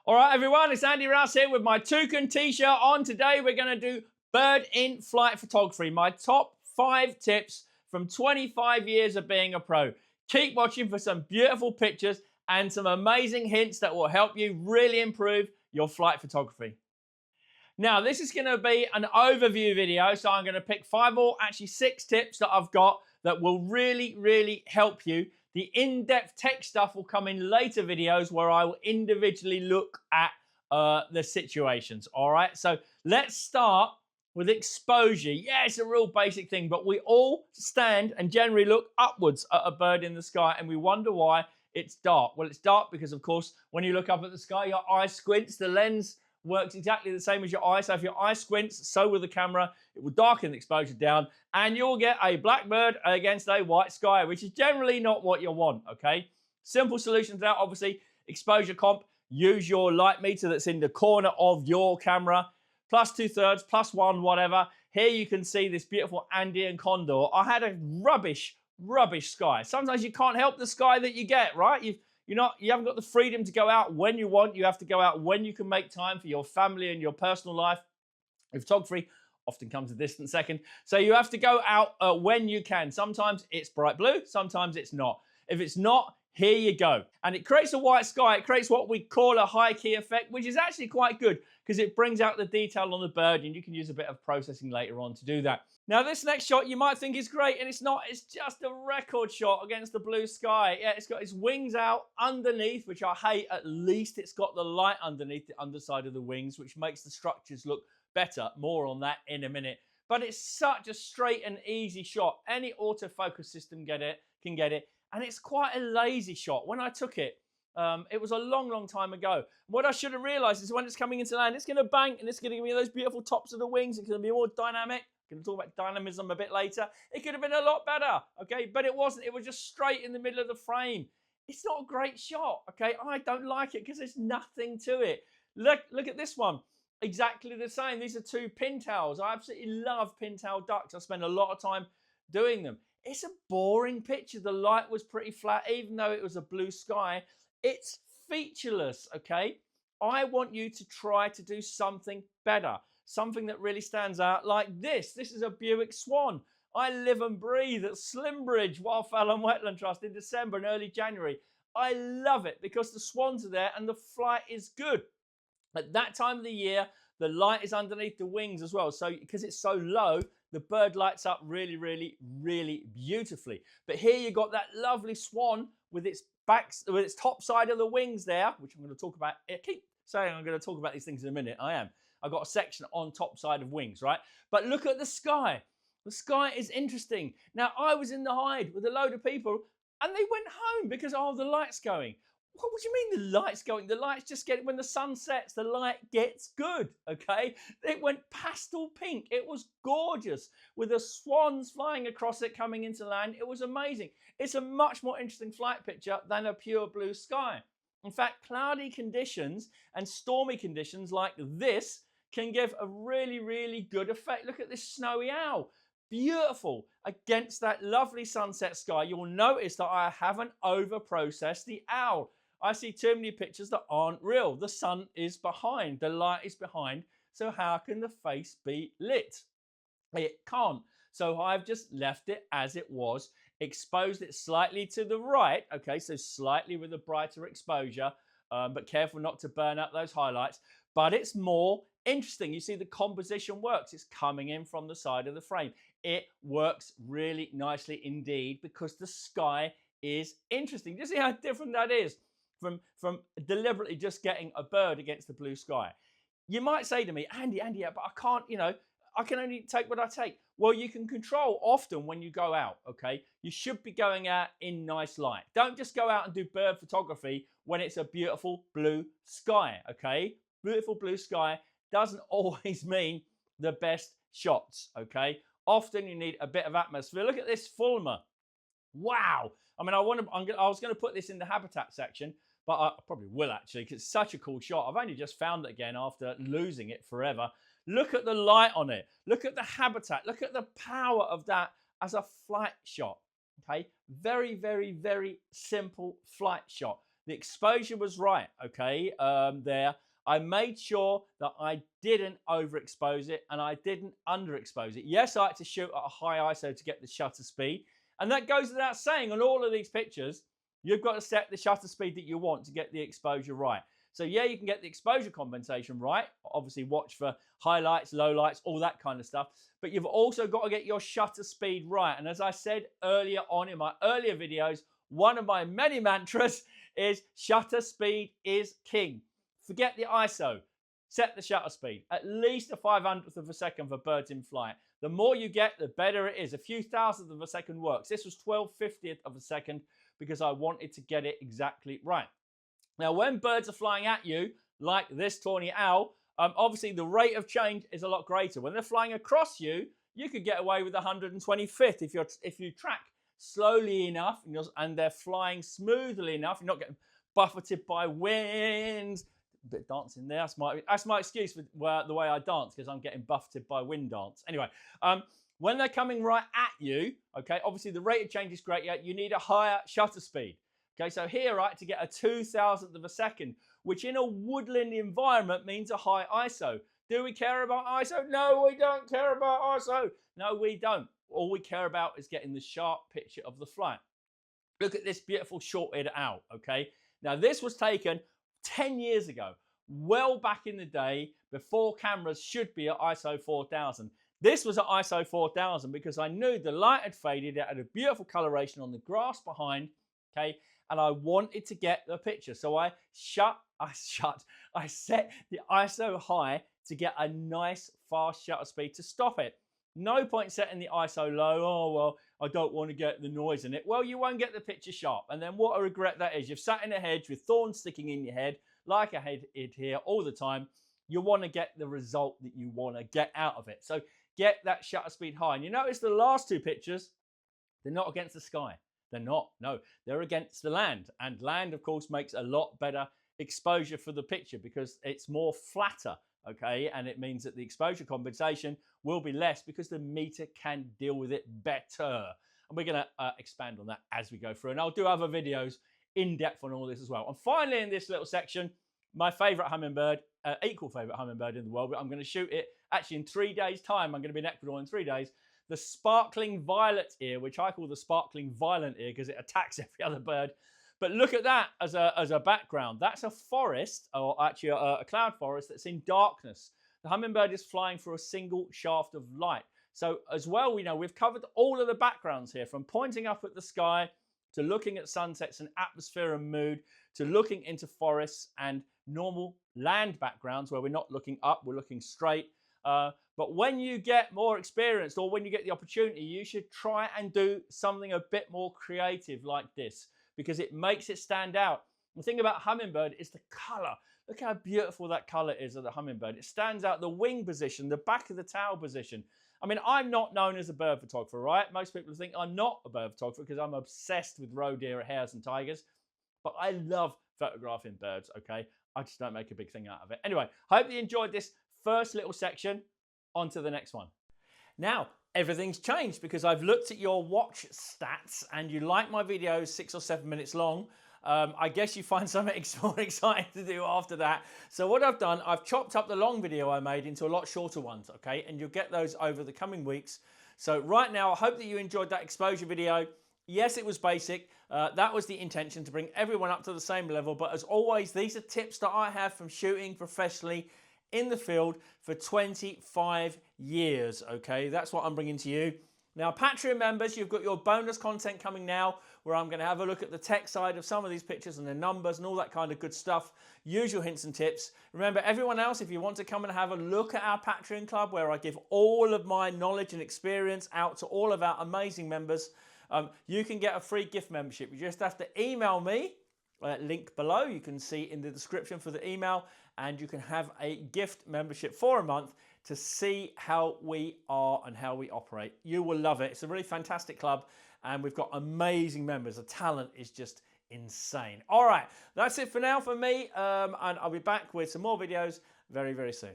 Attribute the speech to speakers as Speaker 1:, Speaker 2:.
Speaker 1: All right, everyone, it's Andy Rouse here with my toucan t-shirt on. Today, we're going to do bird in flight photography, my top 5 tips from 25 years of being a pro. Keep watching for some beautiful pictures and some amazing hints that will help you really improve your flight photography. Now, this is going to be an overview video, so I'm going to pick 5 or actually 6 tips that I've got that will really help you. The in-depth tech stuff will come in later videos where I will individually look at the situations, all right? So let's start with exposure. Yeah, it's a real basic thing, but we all stand and generally look upwards at a bird in the sky and we wonder why it's dark. Well, it's dark because, of course, when you look up at the sky, your eye squints, the lens works exactly the same as your eye. So if your eye squints, so will the camera. It will darken the exposure down and you'll get a black bird against a white sky, which is generally not what you want, okay? Simple solutions out, obviously. Exposure comp, use your light meter that's in the corner of your camera. Plus 2/3, plus 1, whatever. Here you can see this beautiful Andean condor. I had a rubbish sky. Sometimes you can't help the sky that you get, right? You haven't got the freedom to go out when you want. You have to go out when you can make time for your family and your personal life. Photography often comes a distant second. So you have to go out when you can. Sometimes it's bright blue, sometimes it's not. If it's not, here you go. And it creates a white sky. It creates what we call a high key effect, which is actually quite good because it brings out the detail on the bird and you can use a bit of processing later on to do that. Now, this next shot you might think is great and it's not. It's just a record shot against the blue sky. Yeah, it's got its wings out underneath, which I hate. At least it's got the light underneath the underside of the wings, which makes the structures look better. More on that in a minute. But it's such a straight and easy shot. Any autofocus system can get it. And it's quite a lazy shot. When I took it, it was a long time ago. What I should have realized is when it's coming into land, it's going to bank and it's going to give me those beautiful tops of the wings. It's going to be more dynamic. I'm going to talk about dynamism a bit later. It could have been a lot better, okay? But it wasn't. It was just straight in the middle of the frame. It's not a great shot, okay? I don't like it because there's nothing to it. Look at this one. Exactly the same. These are 2 pintails. I absolutely love pintail ducks. I spend a lot of time doing them. It's a boring picture. The light was pretty flat, even though it was a blue sky. It's featureless, okay? I want you to try to do something better, something that really stands out like this. This is a Buick Swan. I live and breathe at Slimbridge Wildfowl and Wetland Trust in December and early January. I love it because the swans are there and the flight is good. At that time of the year, the light is underneath the wings as well. So because it's so low, the bird lights up really beautifully. But here you got that lovely swan with its top side of the wings there, which I'm going to talk about. I keep saying I'm going to talk about these things in a minute. I am. I've got a section on top side of wings, right? But look at the sky. The sky is interesting. Now, I was in the hide with a load of people and they went home because, oh, the light's going. What do you mean the light's going? The light's just getting, when the sun sets, the light gets good, okay? It went pastel pink. It was gorgeous with the swans flying across it coming into land. It was amazing. It's a much more interesting flight picture than a pure blue sky. In fact, cloudy conditions and stormy conditions like this can give a really good effect. Look at this snowy owl. Beautiful against that lovely sunset sky. You'll notice that I haven't over-processed the owl. I see too many pictures that aren't real. The sun is behind, the light is behind, so how can the face be lit? It can't. So I've just left it as it was, exposed it slightly to the right, okay, so slightly with a brighter exposure, but careful not to burn up those highlights, but it's more interesting. You see the composition works. It's coming in from the side of the frame. It works really nicely indeed because the sky is interesting. Do you see how different that is from deliberately just getting a bird against the blue sky? You might say to me, Andy, yeah, but I can't, I can only take what I take. Well, you can control often when you go out, okay? You should be going out in nice light. Don't just go out and do bird photography when it's a beautiful blue sky, okay? Beautiful blue sky doesn't always mean the best shots, okay? Often you need a bit of atmosphere. Look at this fulmar. Wow. I mean, I was going to put this in the habitat section, but I probably will actually because it's such a cool shot. I've only just found it again after losing it forever. Look at the light on it. Look at the habitat. Look at the power of that as a flight shot. Okay, very simple flight shot. the exposure was right, okay, there. I made sure that I didn't overexpose it and I didn't underexpose it. Yes, I like to shoot at a high ISO to get the shutter speed. And that goes without saying on all of these pictures, you've got to set the shutter speed that you want to get the exposure right. So yeah, you can get the exposure compensation right. Obviously watch for highlights, lowlights, all that kind of stuff. But you've also got to get your shutter speed right. And as I said earlier on in my earlier videos, one of my many mantras is shutter speed is king. Forget the ISO. Set the shutter speed. At least a 500th of a second for birds in flight. The more you get, the better it is. A few thousandths of a second works. This was 12/50th of a second because I wanted to get it exactly right. Now, when birds are flying at you, like this tawny owl, obviously the rate of change is a lot greater. When they're flying across you, you could get away with 125th if you track slowly enough and they're flying smoothly enough. You're not getting buffeted by winds. A bit of dancing there. That's my excuse for the way I dance, because I'm getting buffeted by wind dance. Anyway, when they're coming right at you, okay, obviously the rate of change is great. Yeah, you need a higher shutter speed. Okay, so here, right, to get a 2,000th of a second, which in a woodland environment means a high ISO. Do we care about ISO? No, we don't care about ISO. No, we don't. All we care about is getting the sharp picture of the flight. Look at this beautiful short-eared owl, okay? Now, this was taken 10 years ago, well back in the day, before cameras should be at ISO 4000. This was at ISO 4000 because I knew the light had faded, it had a beautiful coloration on the grass behind, okay, and I wanted to get the picture. So I set the ISO high to get a nice fast shutter speed to stop it. No point setting the ISO low. Oh, well, I don't want to get the noise in it. Well, you won't get the picture sharp. And then what a regret that is. You've sat in a hedge with thorns sticking in your head, like I had it here all the time. You want to get the result that you want to get out of it. So get that shutter speed high. And you notice the last two pictures, they're not against the sky. They're not. No, they're against the land. And land, of course, makes a lot better exposure for the picture because it's more flatter. Okay, and it means that the exposure compensation will be less because the meter can deal with it better. And we're going to expand on that as we go through. And I'll do other videos in depth on all this as well. And finally, in this little section, my favorite hummingbird, equal favorite hummingbird in the world, but I'm going to shoot it actually in 3 days' time. I'm going to be in Ecuador in 3 days. The sparkling violet ear, which I call the sparkling violent ear because it attacks every other bird. But look at that as a background. That's a forest, or actually a cloud forest that's in darkness. The hummingbird is flying through a single shaft of light. So as well, we know we've covered all of the backgrounds here, from pointing up at the sky to looking at sunsets and atmosphere and mood, to looking into forests and normal land backgrounds where we're not looking up, we're looking straight. But when you get more experienced, or when you get the opportunity, you should try and do something a bit more creative like this, because it makes it stand out. The thing about hummingbird is the color. Look how beautiful that color is of the hummingbird. It stands out, the wing position, the back of the tail position. I mean, I'm not known as a bird photographer, right? Most people think I'm not a bird photographer because I'm obsessed with roe deer, hares, and tigers. But I love photographing birds, okay? I just don't make a big thing out of it. Anyway, I hope you enjoyed this first little section. On to the next one. Now, everything's changed because I've looked at your watch stats and you like my videos 6 or 7 minutes long. I guess you find something more exciting to do after that. So what I've done, I've chopped up the long video I made into a lot shorter ones, okay? And you'll get those over the coming weeks. So right now, I hope that you enjoyed that exposure video. Yes, it was basic. That was the intention, to bring everyone up to the same level. But as always, these are tips that I have from shooting professionally in the field for 25 years, okay? That's what I'm bringing to you. Now, Patreon members, you've got your bonus content coming now, where I'm going to have a look at the tech side of some of these pictures and the numbers and all that kind of good stuff. Usual hints and tips. Remember, everyone else, if you want to come and have a look at our Patreon club, where I give all of my knowledge and experience out to all of our amazing members, you can get a free gift membership. You just have to email me. Link below, you can see in the description for the email, and you can have a gift membership for a month to see how we are and how we operate. You will love it. It's a really fantastic club, and we've got amazing members. The talent is just insane. All right, that's it for now for me, and I'll be back with some more videos very, very soon.